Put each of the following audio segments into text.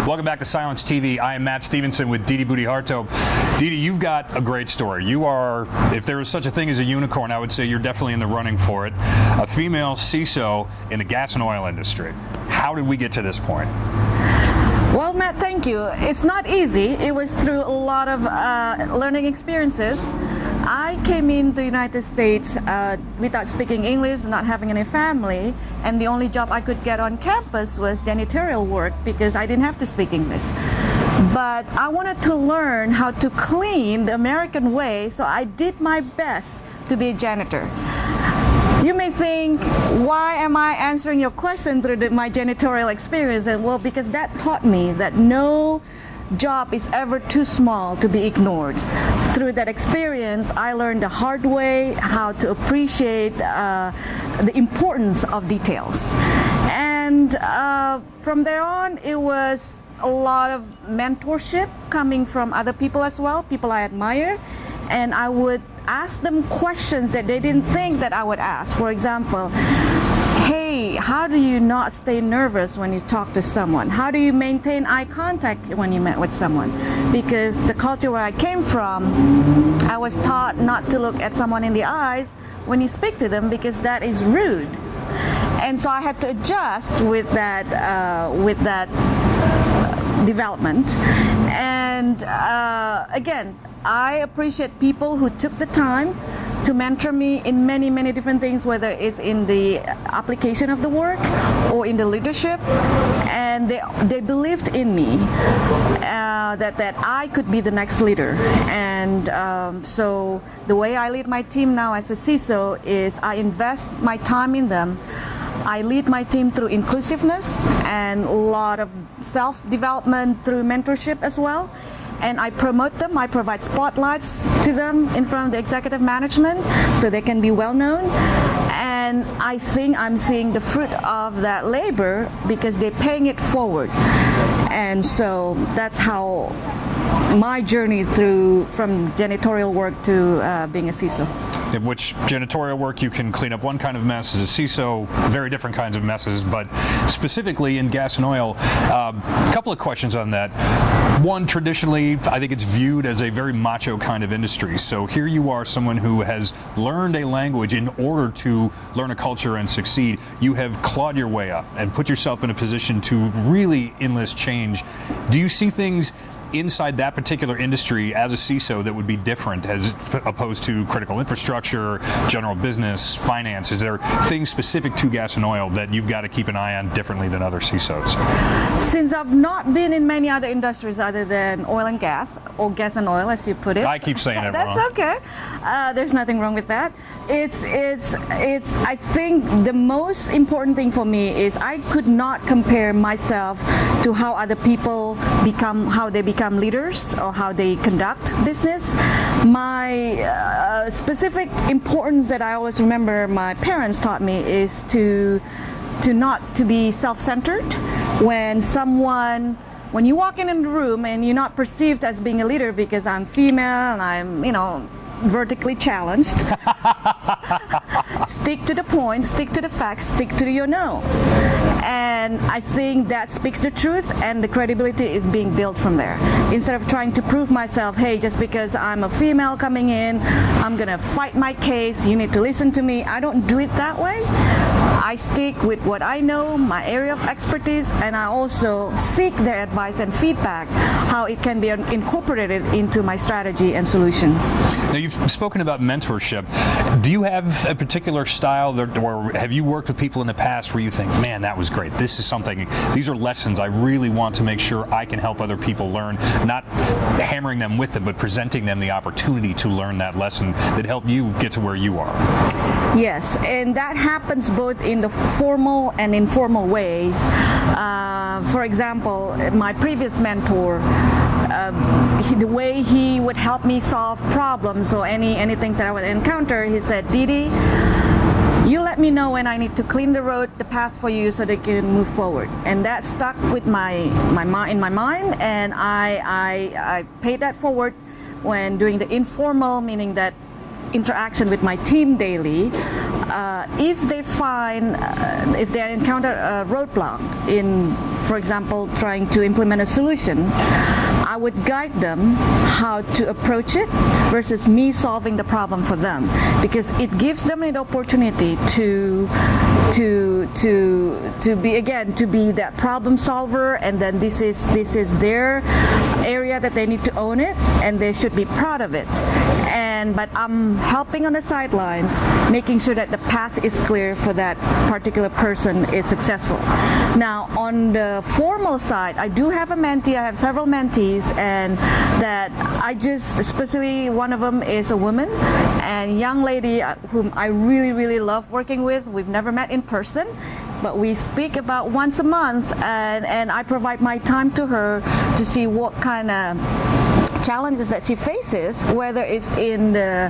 Welcome back to CylanceTV. I am Matt Stephenson with DD Budiharto. Didi, you've got a great story. You are, if there is such a thing as a unicorn, I would say you're definitely in the running for it. A female CISO in the gas and oil industry. How did we get to this point? Well, Matt, thank you. It's not easy. It was through a lot of learning experiences. I came in the United States without speaking English, not having any family, and the only job I could get on campus was janitorial work because I didn't have to speak English. But I wanted to learn how to clean the American way, so I did my best to be a janitor. You may think, why am I answering your question through my janitorial experience? And well, because that taught me that no job is ever too small to be ignored. Through that experience, I learned the hard way how to appreciate the importance of details. And from there on, it was a lot of mentorship coming from other people as well, people I admire. And I would ask them questions that they didn't think that I would ask. For example, hey, how do you not stay nervous when you talk to someone? How do you maintain eye contact when you met with someone? Because the culture where I came from, I was taught not to look at someone in the eyes when you speak to them because that is rude. And so I had to adjust with that development. And again, I appreciate people who took the time to mentor me in many, many different things, whether it's in the application of the work or in the leadership. And they believed in me that I could be the next leader. And so the way I lead my team now as a CISO is I invest my time in them. I lead my team through inclusiveness and a lot of self-development through mentorship as well. And I promote them, I provide spotlights to them in front of the executive management so they can be well known. And I think I'm seeing the fruit of that labor because they're paying it forward. And so that's how my journey from janitorial work to being a CISO. In which janitorial work, you can clean up one kind of mess. As a CISO, very different kinds of messes, but specifically in gas and oil, a couple of questions on that. One, traditionally, I think it's viewed as a very macho kind of industry. So here you are, someone who has learned a language in order to learn a culture and succeed. You have clawed your way up and put yourself in a position to really enlist change. Do you see things inside that particular industry as a CISO that would be different as opposed to critical infrastructure, general business, finance? Is there things specific to gas and oil that you've got to keep an eye on differently than other CISOs? Since I've not been in many other industries other than oil and gas, or gas and oil as you put it. I keep saying it wrong. That's okay. There's nothing wrong with that. It's I think the most important thing for me is I could not compare myself to how other people how they become leaders or how they conduct business. My specific importance that I always remember my parents taught me is to not to be self-centered. When you walk in the room and you're not perceived as being a leader because I'm female and I'm, vertically challenged. Stick to the point, stick to the facts, stick to your no. And I think that speaks the truth, and the credibility is being built from there. Instead of trying to prove myself, hey, just because I'm a female coming in, I'm gonna fight my case, you need to listen to me. I don't do it that way. I stick with what I know, my area of expertise, and I also seek their advice and feedback, how it can be incorporated into my strategy and solutions. Now, you've spoken about mentorship. Do you have a particular style, or have you worked with people in the past where you think, man, that was great. These are lessons I really want to make sure I can help other people learn, not hammering them with them, but presenting them the opportunity to learn that lesson that helped you get to where you are? Yes, and that happens both in the formal and informal ways. For example, my previous mentor, the way he would help me solve problems or anything that I would encounter, he said, Didi, you let me know when I need to clean the road, the path for you so they can move forward. And that stuck with in my mind, and I paid that forward when doing the informal, meaning that interaction with my team daily, if they encounter a roadblock in, for example, trying to implement a solution, I would guide them how to approach it versus me solving the problem for them, because it gives them an opportunity to be that problem solver, and then this is their area that they need to own it, and they should be proud of it. But I'm helping on the sidelines, making sure that the path is clear for that particular person is successful. Now, on the formal side, I do have a mentee. I have several mentees, and that especially one of them is a woman and young lady whom I really, really love working with. We've never met in person, but we speak about once a month, and I provide my time to her to see what kind of challenges that she faces, whether it's in the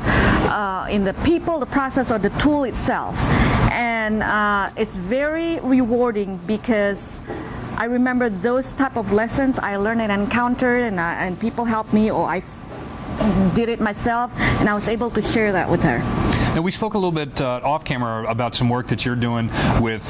people, the process, or the tool itself. And it's very rewarding because I remember those type of lessons I learned and encountered, and people helped me, or I did it myself, and I was able to share that with her. Now, we spoke a little bit off camera about some work that you're doing with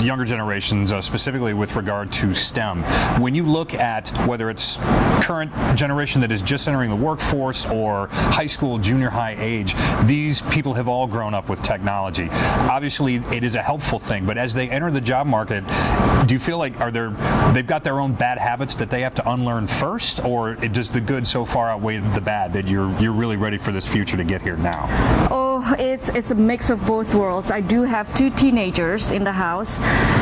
younger generations, specifically with regard to STEM. When you look at whether it's current generation that is just entering the workforce or high school, junior high age, these people have all grown up with technology. Obviously, it is a helpful thing, but as they enter the job market, do you feel like they've got their own bad habits that they have to unlearn first, or does the good so far outweigh the bad that you're really ready for this future to get here now? Oh, it's a mix of both worlds. I do have 2 teenagers in the house,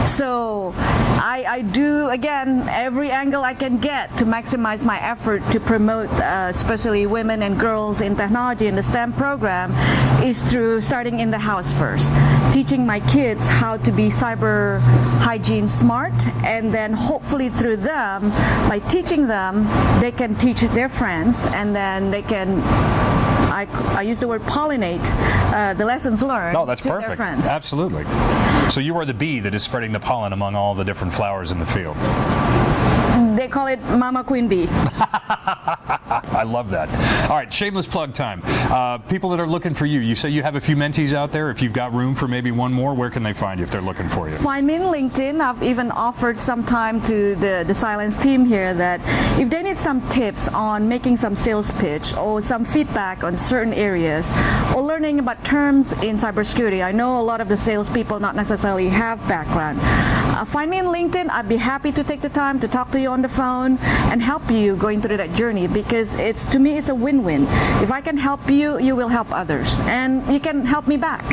so I do, again, every angle I can get to maximize my effort to promote especially women and girls in technology in the STEM program is through starting in the house first, teaching my kids how to be cyber hygiene smart, and then hopefully through them, by teaching them, they can teach their friends, and then they can, I use the word pollinate, the lessons learned that's to perfect. their friends. Absolutely. So you are the bee that is spreading the pollen among all the different flowers in the field. They call it Mama Queen Bee. I love that. All right, shameless plug time. People that are looking for you, you say you have a few mentees out there. If you've got room for maybe one more, where can they find you if they're looking for you? Find me in LinkedIn. I've even offered some time to the Cylance team here that if they need some tips on making some sales pitch or some feedback on certain areas or learning about terms in cybersecurity. I know a lot of the salespeople not necessarily have background. Find me in LinkedIn. I'd be happy to take the time to talk to you on the phone and help you going through that journey, because to me it's a win-win. If I can help you, you will help others, and you can help me back.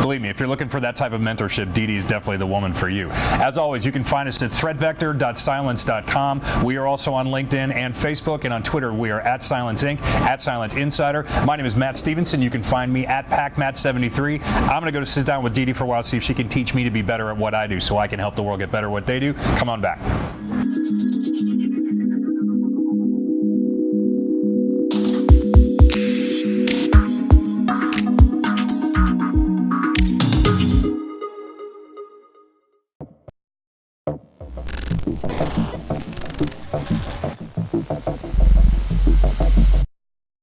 Believe me, if you're looking for that type of mentorship, Didi is definitely the woman for you. As always, you can find us at threatvector.cylance.com. We are also on LinkedIn and Facebook, and on Twitter we are at Cylance Inc., at Cylance Insider. My name is Matt Stephenson. You can find me at PacMatt73. I'm going to go to sit down with Didi for a while, see if she can teach me to be better at what I do so I can help the world get better at what they do. Come on back.